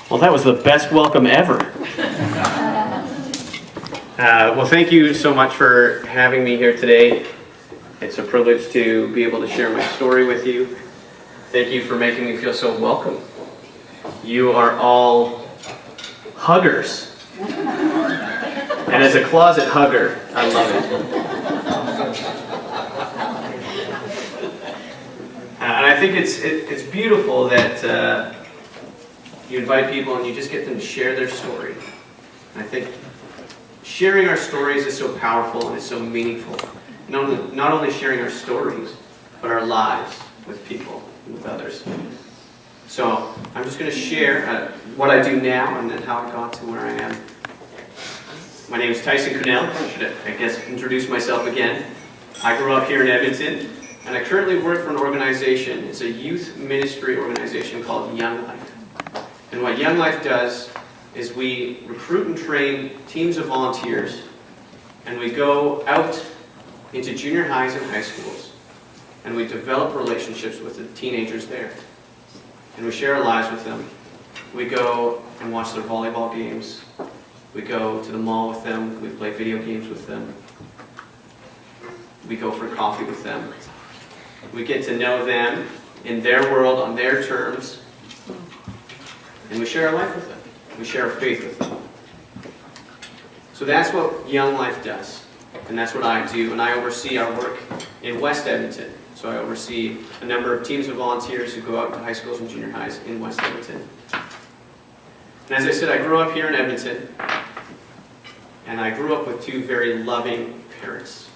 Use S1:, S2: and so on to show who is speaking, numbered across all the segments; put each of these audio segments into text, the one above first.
S1: Well, that was the best welcome ever. Well, thank you so much for having me here today. It's a privilege to be able to share my story with you. Thank you for making me feel so welcome. You are all huggers. And as a closet hugger, I love it. And I think it's beautiful that you invite people and you just get them to share their story. And I think sharing our stories is so powerful and it's so meaningful. Not only sharing our stories, but our lives with people and with others. So I'm just going to share what I do now and then how I got to where I am. My name is Tyson Kuhnel. I should, I guess, introduce myself again. I grew up here in Edmonton, and I currently work for an organization. It's a youth ministry organization called Young Life. And what Young Life does is we recruit and train teams of volunteers, and we go out into junior highs and high schools, and we develop relationships with the teenagers there. And we share our lives with them. We go and watch their volleyball games. We go to the mall with them. We play video games with them. We go for coffee with them. We get to know them in their world, on their terms. And we share our life with them. We share our faith with them. So that's what Young Life does. And that's what I do. And I oversee our work in West Edmonton. So I oversee a number of teams of volunteers who go out to high schools and junior highs in West Edmonton. And as I said, I grew up here in Edmonton. And I grew up with two very loving parents.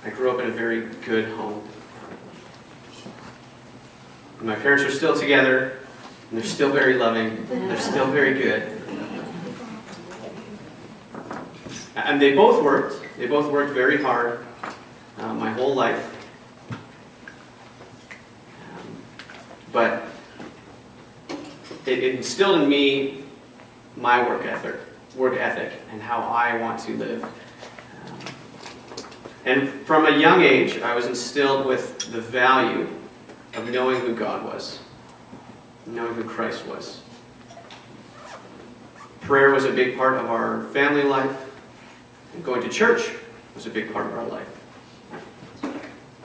S1: I grew up in a very good home. And my parents are still together. And they're still very loving. They're still very good. And they both worked. They both worked very hard my whole life. But it instilled in me my work ethic, and how I want to live. And from a young age, I was instilled with the value of knowing who God was, knowing who Christ was. Prayer was a big part of our family life, and going to church was a big part of our life.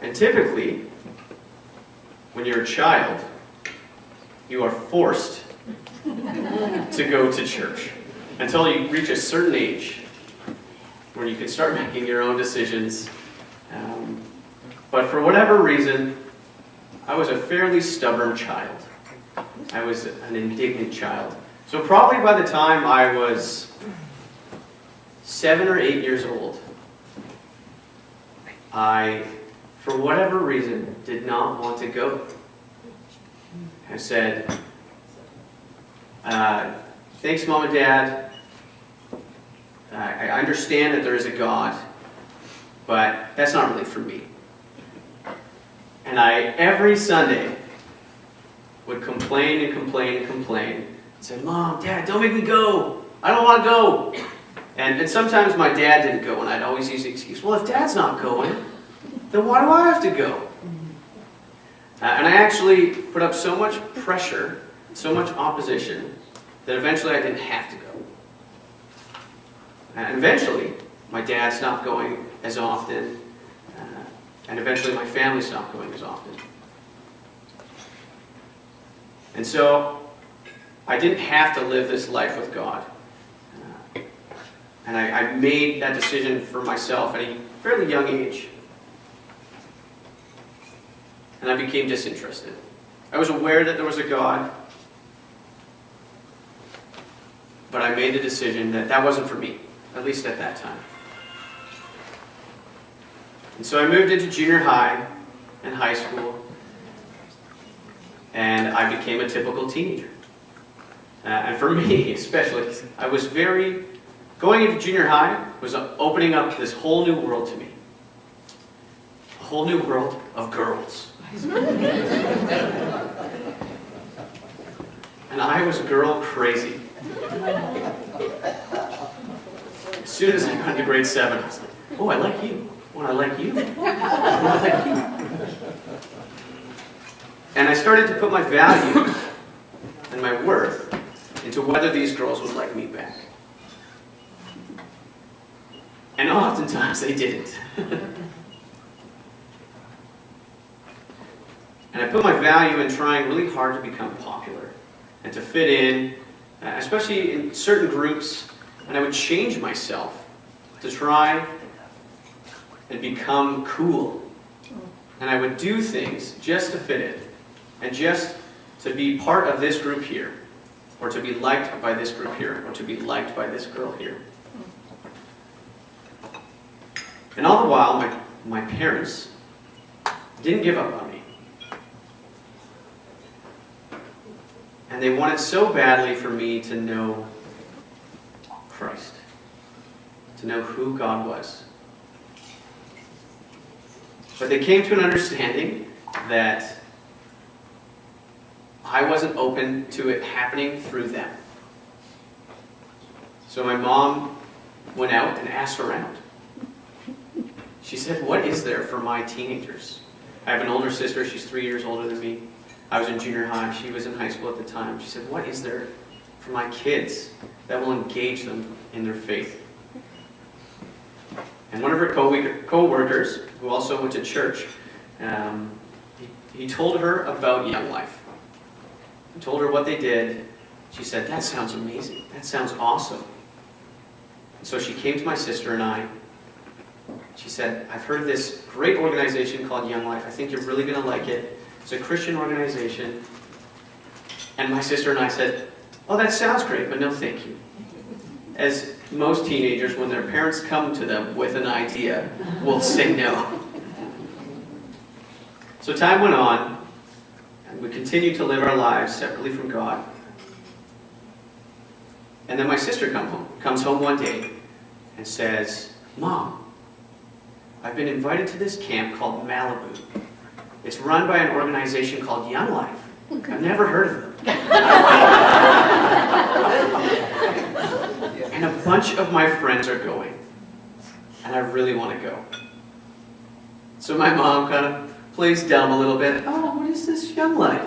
S1: And typically, when you're a child, you are forced to go to church until you reach a certain age where you can start making your own decisions. But for whatever reason, I was a fairly stubborn child. I was an indignant child. So probably by the time I was 7 or 8 years old, I, for whatever reason, did not want to go. I said, thanks, Mom and Dad. I understand that there is a God, but that's not really for me. And I, every Sunday, would complain and complain and complain. And say, Mom, Dad, don't make me go. I don't want to go. And sometimes my dad didn't go, and I'd always use the excuse, well, if Dad's not going, then why do I have to go? And I actually put up so much pressure, so much opposition, that eventually I didn't have to go. And eventually, my dad stopped going as often, and eventually my family stopped going as often. And so, I didn't have to live this life with God. And I made that decision for myself at a fairly young age. And I became disinterested. I was aware that there was a God, but I made the decision that that wasn't for me, at least at that time. And so I moved into junior high and high school, and I became a typical teenager. And for me, especially, going into junior high was opening up this whole new world to me. A whole new world of girls. And I was girl crazy. As soon as I got into grade 7, I was like, oh, I like you. Oh, I like you. Oh, I like you. And I started to put my value and my worth whether these girls would like me back. And oftentimes they didn't. And I put my value in trying really hard to become popular and to fit in, especially in certain groups, and I would change myself to try and become cool. And I would do things just to fit in, and just to be part of this group here, or to be liked by this group here, or to be liked by this girl here. And all the while, my parents didn't give up on me. And they wanted so badly for me to know Christ, to know who God was. But they came to an understanding that I wasn't open to it happening through them. So my mom went out and asked around. She said, "What is there for my teenagers?" I have an older sister, she's 3 years older than me. I was in junior high, she was in high school at the time. She said, "What is there for my kids that will engage them in their faith?" And one of her co-workers, who also went to church, he told her about Young Life. He told her what they did. She said, "That sounds amazing. That sounds awesome." And so she came to my sister and I. She said, "I've heard of this great organization called Young Life. I think you're really going to like it. It's a Christian organization." And my sister and I said, "Oh, that sounds great, but no thank you." As most teenagers, when their parents come to them with an idea, will say no. So time went on, and we continued to live our lives separately from God. And then my sister comes home one day and says, "Mom, I've been invited to this camp called Malibu. It's run by an organization called Young Life. I've never heard of them. And a bunch of my friends are going. And I really want to go." So my mom kind of plays dumb a little bit. "Oh, what is this Young Life?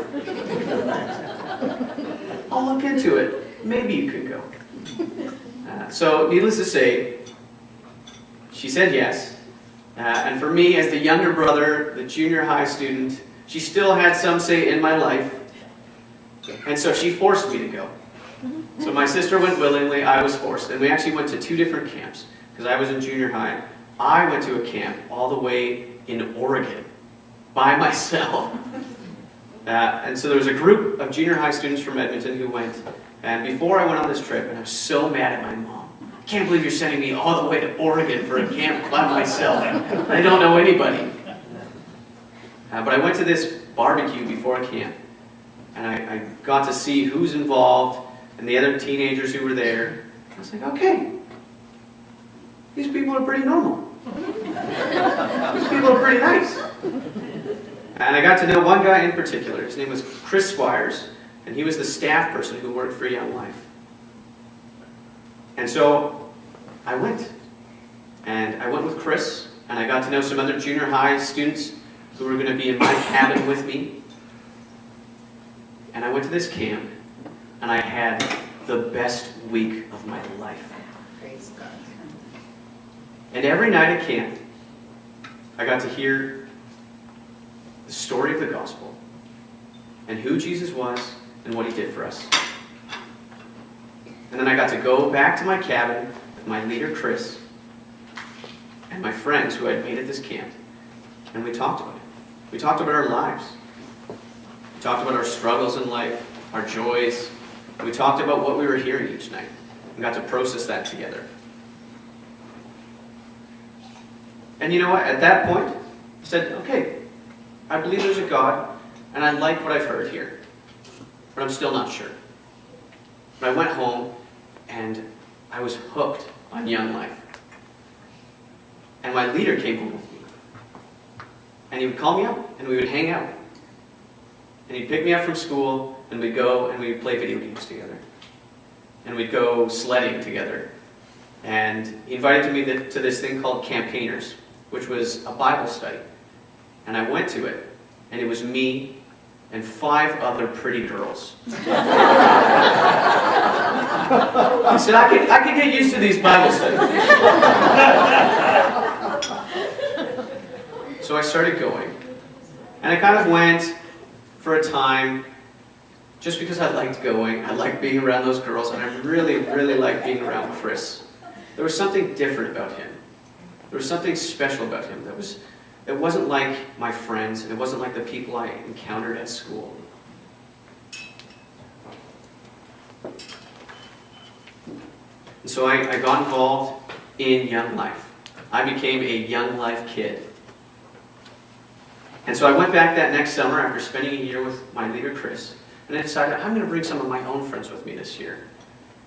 S1: I'll look into it. Maybe you could go." So needless to say, she said yes. And for me, as the younger brother, the junior high student, she still had some say in my life. And so she forced me to go. So my sister went willingly, I was forced. And we actually went to 2 different camps, because I was in junior high. I went to a camp all the way in Oregon, by myself. And so there was a group of junior high students from Edmonton who went. And before I went on this trip, and I was so mad at my mom, "I can't believe you're sending me all the way to Oregon for a camp by myself. I don't know anybody." But I went to this barbecue before camp, and I got to see who's involved and the other teenagers who were there. I was like, okay, these people are pretty normal. These people are pretty nice. And I got to know one guy in particular. His name was Chris Squires, and he was the staff person who worked for Young Life. And so I went. And I went with Chris, and I got to know some other junior high students who were going to be in my cabin with me. And I went to this camp, and I had the best week of my life.
S2: Praise God.
S1: And every night at camp, I got to hear the story of the gospel and who Jesus was and what he did for us. And then I got to go back to my cabin with my leader, Chris, and my friends who I'd made at this camp, and we talked about it. We talked about our lives. We talked about our struggles in life, our joys. We talked about what we were hearing each night and got to process that together. And you know what? At that point, I said, okay, I believe there's a God, and I like what I've heard here, but I'm still not sure. But I went home, and I was hooked on Young Life. And my leader came home with me. And he would call me up, and we would hang out. And he'd pick me up from school, and we'd go and we'd play video games together. And we'd go sledding together. And he invited me to this thing called Campaigners, which was a Bible study. And I went to it, and it was me and 5 other pretty girls. I said, I could get used to these Bible studies. So I started going. And I kind of went for a time just because I liked going. I liked being around those girls, and I really, really liked being around Chris. There was something different about him. There was something special about him. It wasn't like my friends, and it wasn't like the people I encountered at school. And so I got involved in Young Life. I became a Young Life kid. And so I went back that next summer after spending a year with my leader, Chris, and I decided I'm going to bring some of my own friends with me this year.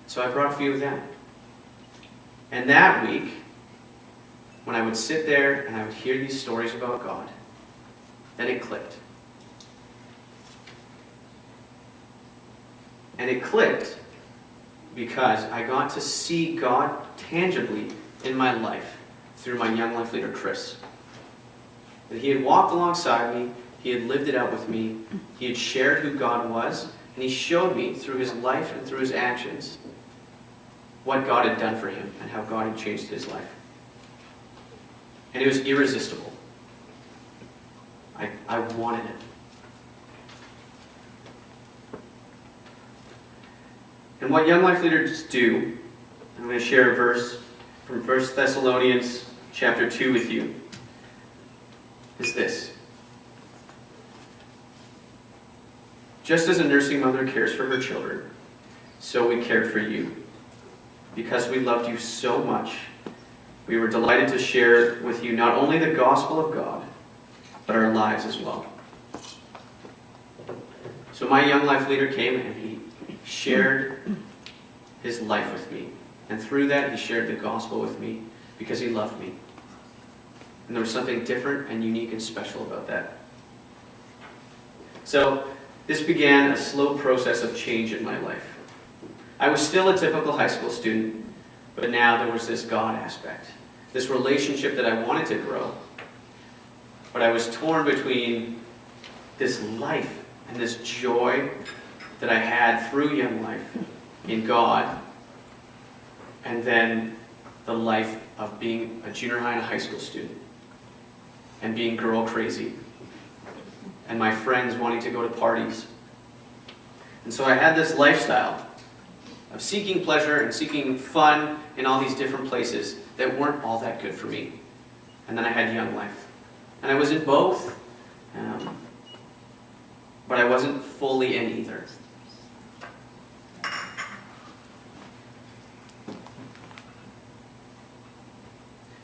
S1: So I brought a few of them. And that week, when I would sit there and I would hear these stories about God, then it clicked. And it clicked because I got to see God tangibly in my life through my Young Life leader, Chris. That he had walked alongside me, he had lived it out with me, he had shared who God was, and he showed me through his life and through his actions what God had done for him and how God had changed his life. And it was irresistible. I wanted it. And what Young Life leaders do, I'm going to share a verse from 1 Thessalonians chapter 2 with you, is this. Just as a nursing mother cares for her children, so we cared for you. Because we loved you so much, we were delighted to share with you not only the gospel of God, but our lives as well. So my Young Life leader came and he shared his life with me. And through that, he shared the gospel with me because he loved me. And there was something different and unique and special about that. So this began a slow process of change in my life. I was still a typical high school student, but now there was this God aspect, this relationship that I wanted to grow. But I was torn between this life and this joy that I had through Young Life in God, and then the life of being a junior high and a high school student, and being girl crazy, and my friends wanting to go to parties. And so I had this lifestyle of seeking pleasure and seeking fun in all these different places that weren't all that good for me. And then I had Young Life. And I was in both, but I wasn't fully in either.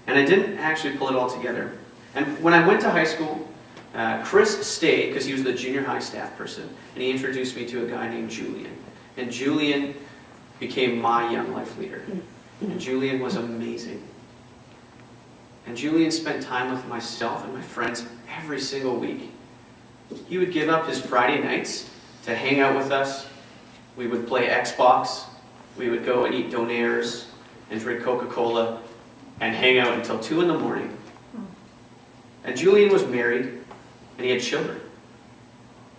S1: And I didn't actually pull it all together. And when I went to high school, Chris stayed because he was the junior high staff person, and he introduced me to a guy named Julian. And Julian became my Young Life leader. And Julian was amazing. And Julian spent time with myself and my friends every single week. He would give up his Friday nights to hang out with us. We would play Xbox. We would go and eat donaires and drink Coca-Cola and hang out until 2 in the morning. And Julian was married and he had children.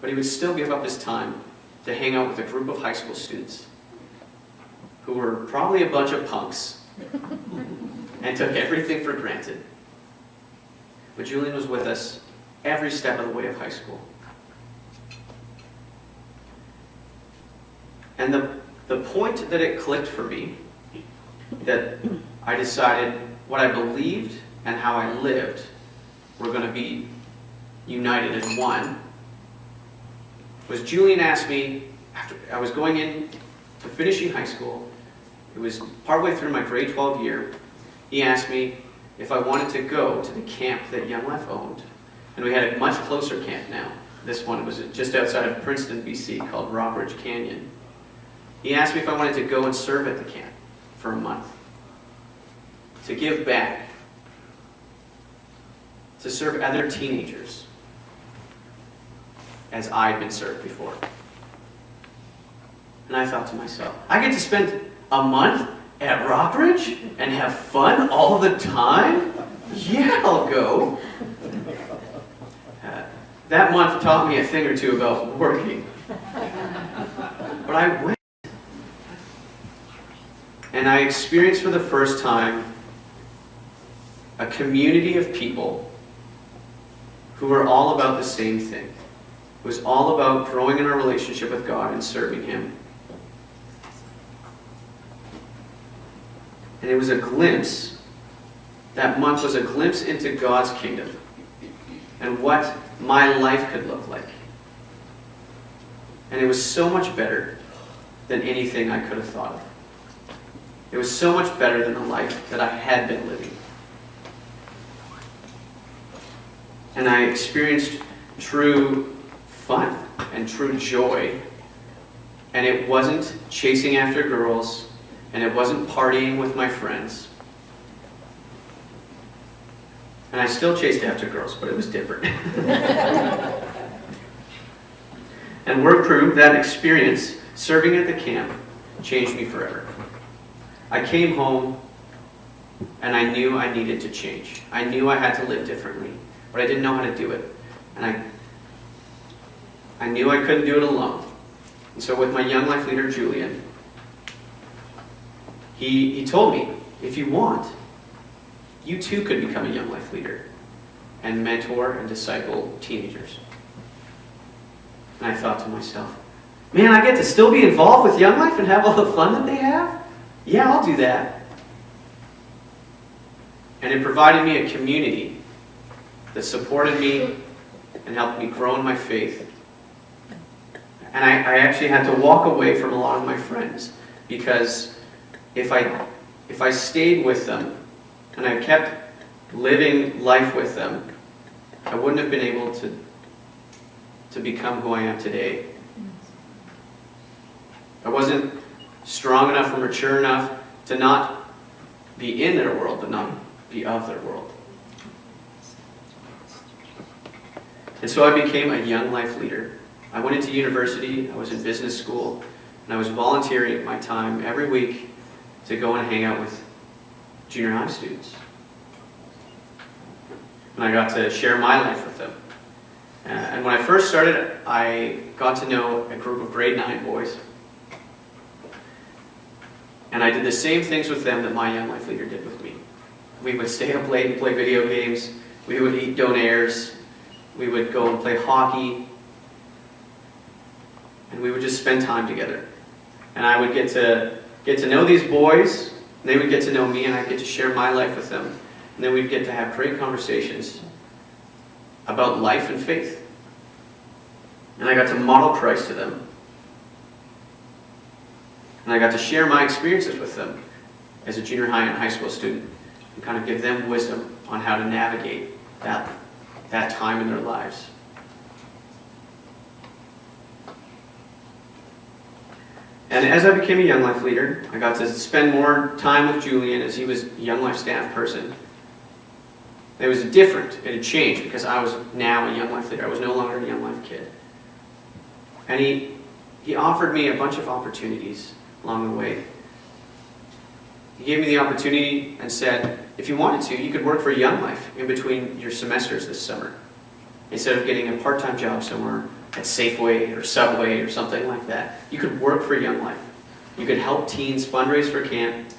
S1: But he would still give up his time to hang out with a group of high school students who were probably a bunch of punks and took everything for granted. But Julian was with us every step of the way of high school. And the point that it clicked for me, that I decided what I believed and how I lived were going to be united as one, was Julian asked me, after I was going in to finishing high school, it was partway through my grade 12 year, he asked me if I wanted to go to the camp that Young Life owned. And we had a much closer camp now. This one was just outside of Princeton, BC, called Rockridge Canyon. He asked me if I wanted to go and serve at the camp for a month, to give back, to serve other teenagers as I'd been served before. And I thought to myself, I get to spend a month at Rockridge and have fun all the time? Yeah, I'll go. That month taught me a thing or two about working. But I went. And I experienced for the first time a community of people who were all about the same thing. It was all about growing in our relationship with God and serving Him. And it was a glimpse, that month was a glimpse into God's kingdom and what my life could look like. And it was so much better than anything I could have thought of. It was so much better than the life that I had been living. And I experienced true fun and true joy. And it wasn't chasing after girls, and it wasn't partying with my friends. And I still chased after girls, but it was different. And work proved that experience, serving at the camp, changed me forever. I came home and I knew I needed to change. I knew I had to live differently, but I didn't know how to do it. And I knew I couldn't do it alone. And so with my young life leader, Julian, he told me, if you want, you too could become a young life leader and mentor and disciple teenagers. And I thought to myself, man, I get to still be involved with Young Life and have all the fun that they have? Yeah, I'll do that. And it provided me a community that supported me and helped me grow in my faith. And I actually had to walk away from a lot of my friends, because if I stayed with them and I kept living life with them, I wouldn't have been able to become who I am today. I wasn't strong enough or mature enough to not be in their world, but not be of their world. And so I became a young life leader. I went into university, I was in business school, and I was volunteering my time every week to go and hang out with junior high students. And I got to share my life with them. And when I first started, I got to know a group of grade 9 boys. And I did the same things with them that my young life leader did with me. We would stay up late and play video games. We would eat donaires. We would go and play hockey. And we would just spend time together. And I would get to know these boys. And they would get to know me, and I'd get to share my life with them. And then we'd get to have great conversations about life and faith. And I got to model Christ to them. And I got to share my experiences with them as a junior high and high school student, and kind of give them wisdom on how to navigate that time in their lives. And as I became a Young Life leader, I got to spend more time with Julian as he was a Young Life staff person. It was different. It had changed because I was now a Young Life leader. I was no longer a Young Life kid. And he offered me a bunch of opportunities along the way. He gave me the opportunity and said, if you wanted to, you could work for Young Life in between your semesters this summer. Instead of getting a part-time job somewhere at Safeway or Subway or something like that, you could work for Young Life. You could help teens fundraise for camp,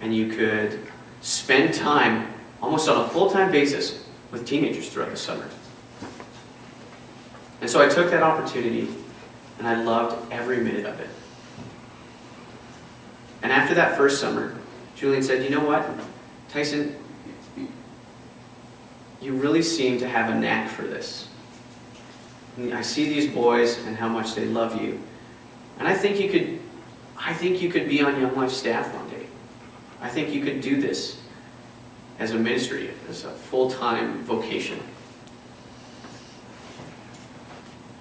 S1: and you could spend time almost on a full-time basis with teenagers throughout the summer. And so I took that opportunity, and I loved every minute of it. And after that first summer, Julian said, you know what, Tyson, you really seem to have a knack for this. And I see these boys and how much they love you. And I think you could be on Young Life staff one day. I think you could do this as a ministry, as a full-time vocation.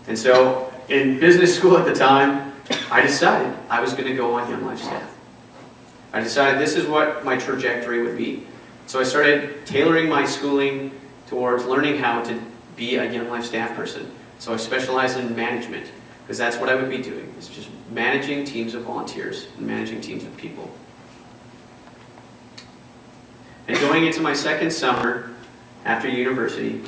S1: And so, in business school at the time, I decided I was going to go on Young Life staff. I decided this is what my trajectory would be. So I started tailoring my schooling towards learning how to be a Young Life staff person. So I specialized in management, because that's what I would be doing. It's just managing teams of volunteers and managing teams of people. And going into my second summer after university,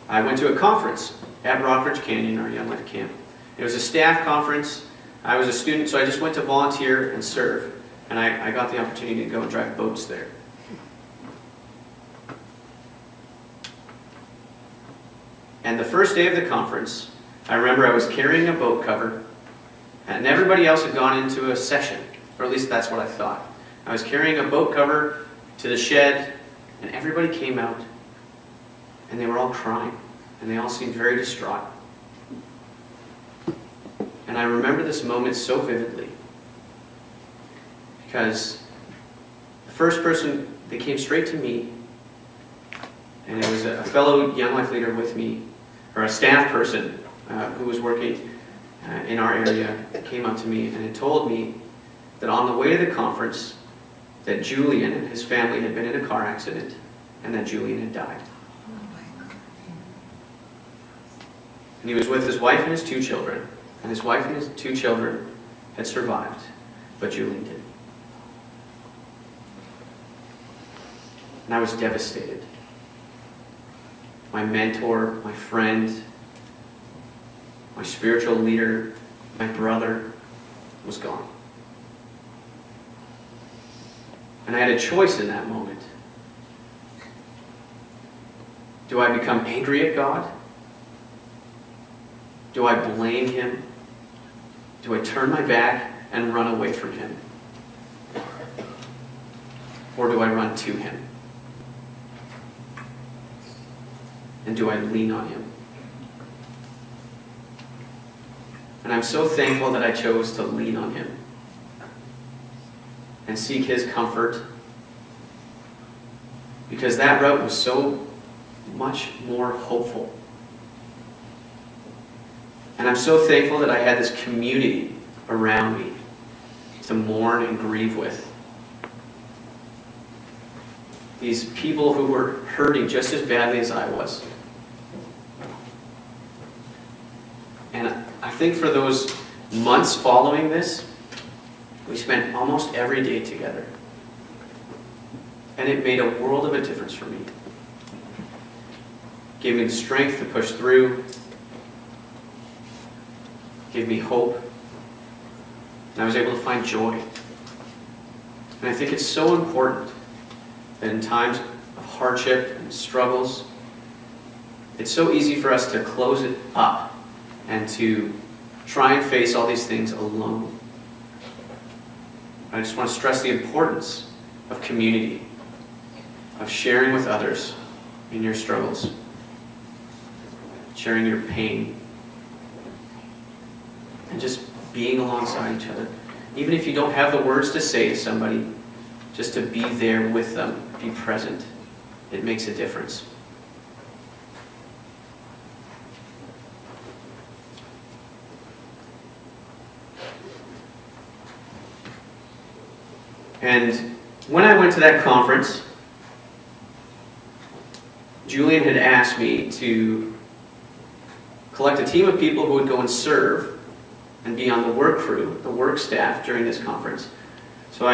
S1: I went to a conference at Rockridge Canyon, our Young Life camp. It was a staff conference. I was a student, so I just went to volunteer and serve. And I got the opportunity to go and drive boats there. And the first day of the conference, I remember I was carrying a boat cover, and everybody else had gone into a session, or at least that's what I thought. I was carrying a boat cover to the shed, and everybody came out, and they were all crying, and they all seemed very distraught. And I remember this moment so vividly, because the first person, they came straight to me, and it was a fellow Young Life leader with me, or a staff person who was working in our area, came up to me and had told me that on the way to the conference, that Julian and his family had been in a car accident, and that Julian had died. And he was with his wife and his 2 children, and his wife and his 2 children had survived, but Julian didn't. And I was devastated. My mentor, my friend, my spiritual leader, my brother was gone. And I had a choice in that moment. Do I become angry at God? Do I blame Him? Do I turn my back and run away from Him? Or do I run to Him? And do I lean on Him? And I'm so thankful that I chose to lean on Him and seek His comfort, because that route was so much more hopeful. And I'm so thankful that I had this community around me to mourn and grieve with. These people who were hurting just as badly as I was. And I think for those months following this, we spent almost every day together. And it made a world of a difference for me. Gave me the strength to push through. Gave me hope. And I was able to find joy. And I think it's so important that in times of hardship and struggles, it's so easy for us to close it up and to try and face all these things alone. I just want to stress the importance of community, of sharing with others in your struggles, sharing your pain, and just being alongside each other. Even if you don't have the words to say to somebody, just to be there with them, be present. It makes a difference. And when I went to that conference, Julian had asked me to collect a team of people who would go and serve and be on the work crew, the work staff during this conference. So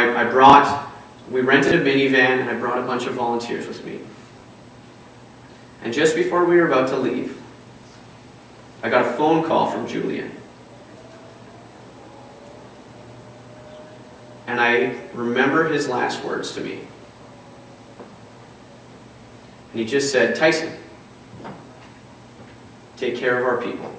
S1: we rented a minivan, and I brought a bunch of volunteers with me. And just before we were about to leave, I got a phone call from Julian. And I remember his last words to me. And he just said, "Tyson, take care of our people."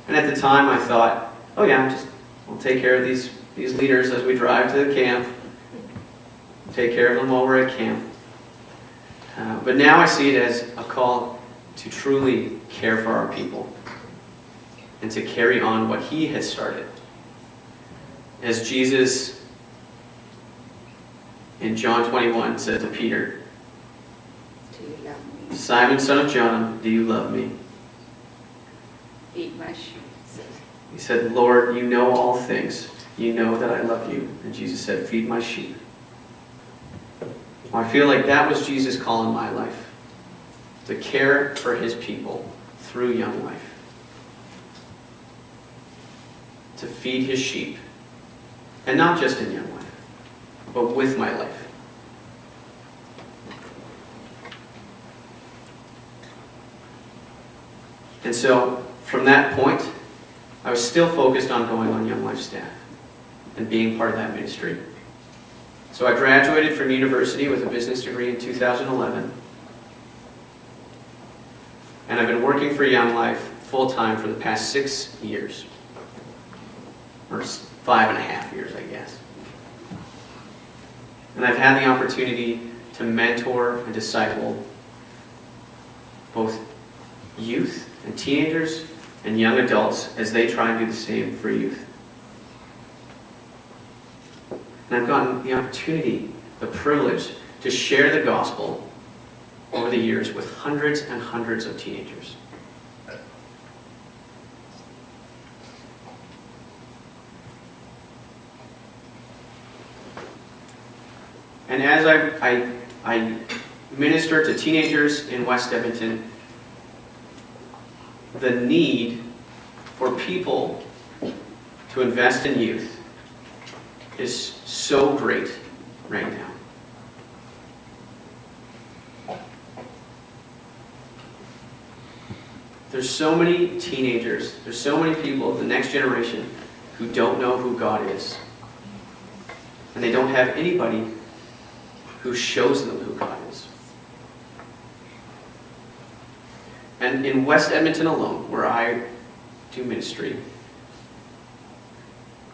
S1: And at the time I thought, oh yeah, I'll take care of these leaders as we drive to the camp. Take care of them while we're at camp. But now I see it as a call to truly care for our people and to carry on what He has started. As Jesus in John 21 said to Peter,
S2: "Do you love me?
S1: "Simon, son of John, do you love me?"
S2: Feed my sheep."
S1: He said, "Lord, you know all things. You know that I love you." And Jesus said, "Feed my sheep." Well, I feel like that was Jesus' call in my life, to care for His people through Young Life, to feed His sheep, and not just in Young Life, but with my life. And so from that point, I was still focused on going on Young Life staff and being part of that ministry. So I graduated from university with a business degree in 2011. And I've been working for Young Life full-time for the past 6 years. Or 5.5 years, I guess. And I've had the opportunity to mentor and disciple both youth and teenagers and young adults as they try and do the same for youth. And I've gotten the opportunity, the privilege, to share the gospel over the years with hundreds and hundreds of teenagers. And as I minister to teenagers in West Edmonton, the need for people to invest in youth is so great right now. There's so many teenagers, there's so many people, the next generation, who don't know who God is. And they don't have anybody who shows them who God is. And in West Edmonton alone, where I do ministry,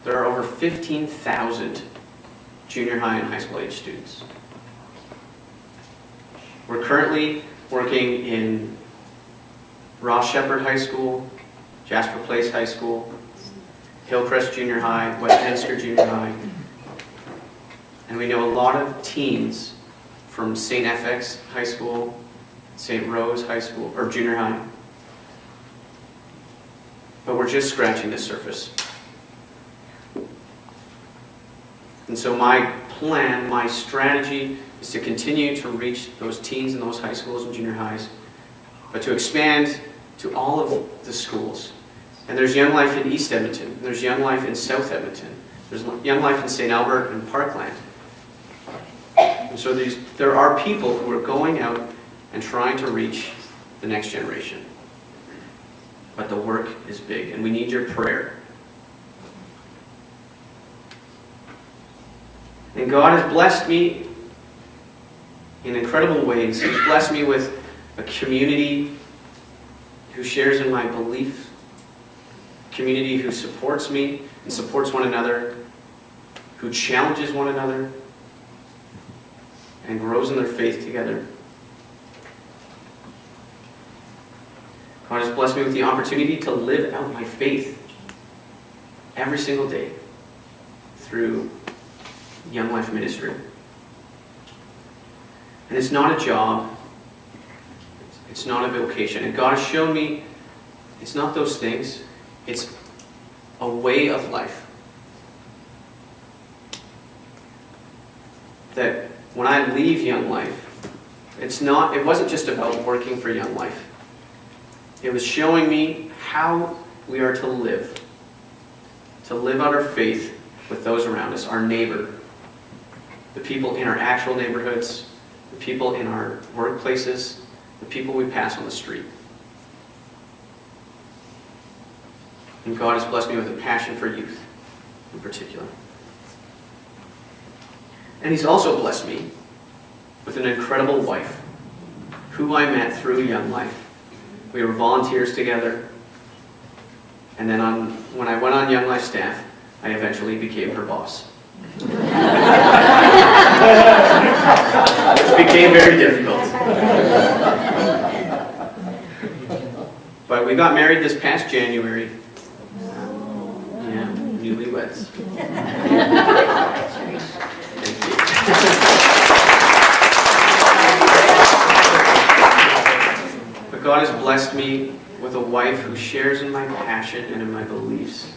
S1: there are over 15,000 junior high and high school age students. We're currently working in Ross Shepherd High School, Jasper Place High School, Hillcrest Junior High, Westminster Junior High. And we know a lot of teens from St. FX High School, St. Rose High School, or junior high. But we're just scratching the surface. And so my plan, my strategy is to continue to reach those teens in those high schools and junior highs, but to expand to all of the schools. And there's Young Life in East Edmonton, there's Young Life in South Edmonton, there's Young Life in St. Albert and Parkland. And so there are people who are going out and trying to reach the next generation. But the work is big, and we need your prayer. And God has blessed me in incredible ways. He's blessed me with a community who shares in my belief, a community who supports me and supports one another, who challenges one another, and grows in their faith together. God has blessed me with the opportunity to live out my faith every single day through Young Life ministry. And it's not a job. It's not a vocation. And God has shown me it's not those things. It's a way of life. That when I leave Young Life, it wasn't just about working for Young Life. It was showing me how we are to live out our faith with those around us, our neighbor, the people in our actual neighborhoods, the people in our workplaces, the people we pass on the street. And God has blessed me with a passion for youth in particular. And He's also blessed me with an incredible wife who I met through Young Life. We were volunteers together. And then when I went on Young Life staff, I eventually became her boss. Which became very difficult. But we got married this past January. Yeah, newlyweds. Thank you. But God has blessed me with a wife who shares in my passion and in my beliefs,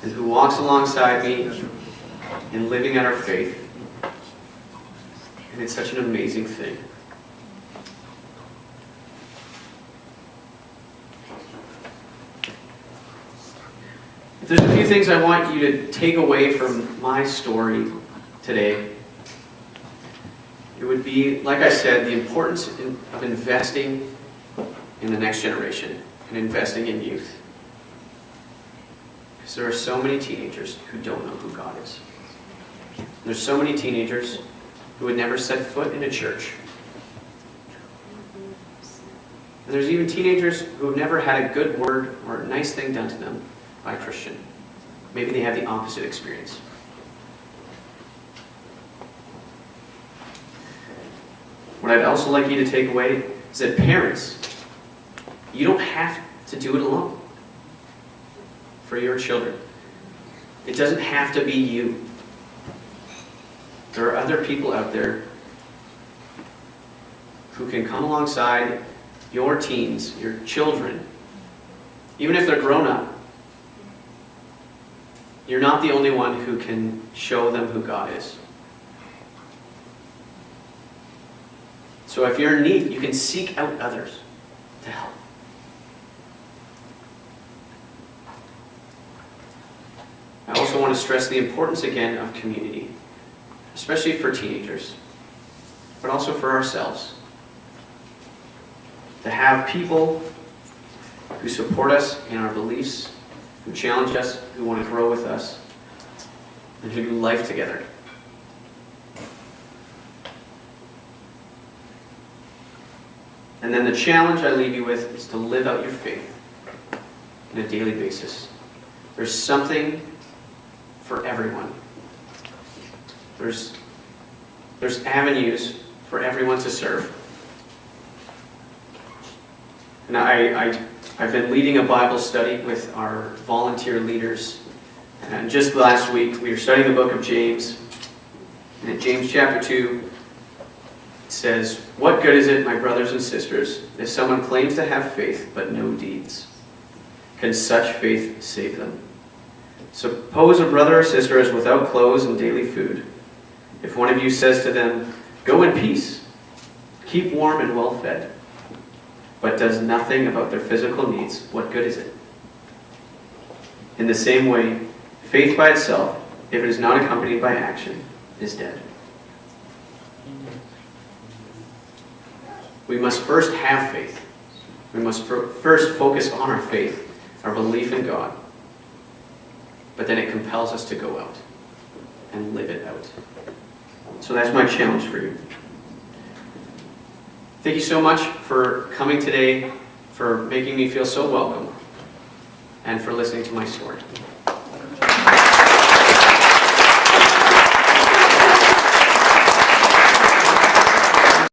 S1: and who walks alongside me in living out our faith. And it's such an amazing thing. If there's a few things I want you to take away from my story today, it would be, like I said, the importance of investing in the next generation. and investing in youth. Because there are so many teenagers who don't know who God is. And there's so many teenagers who would never set foot in a church. And there's even teenagers who have never had a good word or a nice thing done to them by a Christian. Maybe they have the opposite experience. What I'd also like you to take away is that parents, you don't have to do it alone for your children. It doesn't have to be you. There are other people out there who can come alongside your teens, your children, even if they're grown up. You're not the only one who can show them who God is. So if you're in need, you can seek out others to help. I also want to stress the importance again of community, especially for teenagers, but also for ourselves. To have people who support us in our beliefs, who challenge us, who want to grow with us, and who do life together. And then the challenge I leave you with is to live out your faith on a daily basis. There's something for everyone. There's avenues for everyone to serve. And I've been leading a Bible study with our volunteer leaders. And just last week, we were studying the book of James. And in James chapter 2, it says, "What good is it, my brothers and sisters, if someone claims to have faith but no deeds? Can such faith save them? Suppose a brother or sister is without clothes and daily food. If one of you says to them, 'Go in peace, keep warm and well fed,' but does nothing about their physical needs, what good is it? In the same way, faith by itself, if it is not accompanied by action, is dead." We must first have faith. We must first focus on our faith, our belief in God. But then it compels us to go out and live it out. So that's my challenge for you. Thank you so much for coming today, for making me feel so welcome, and for listening to my story.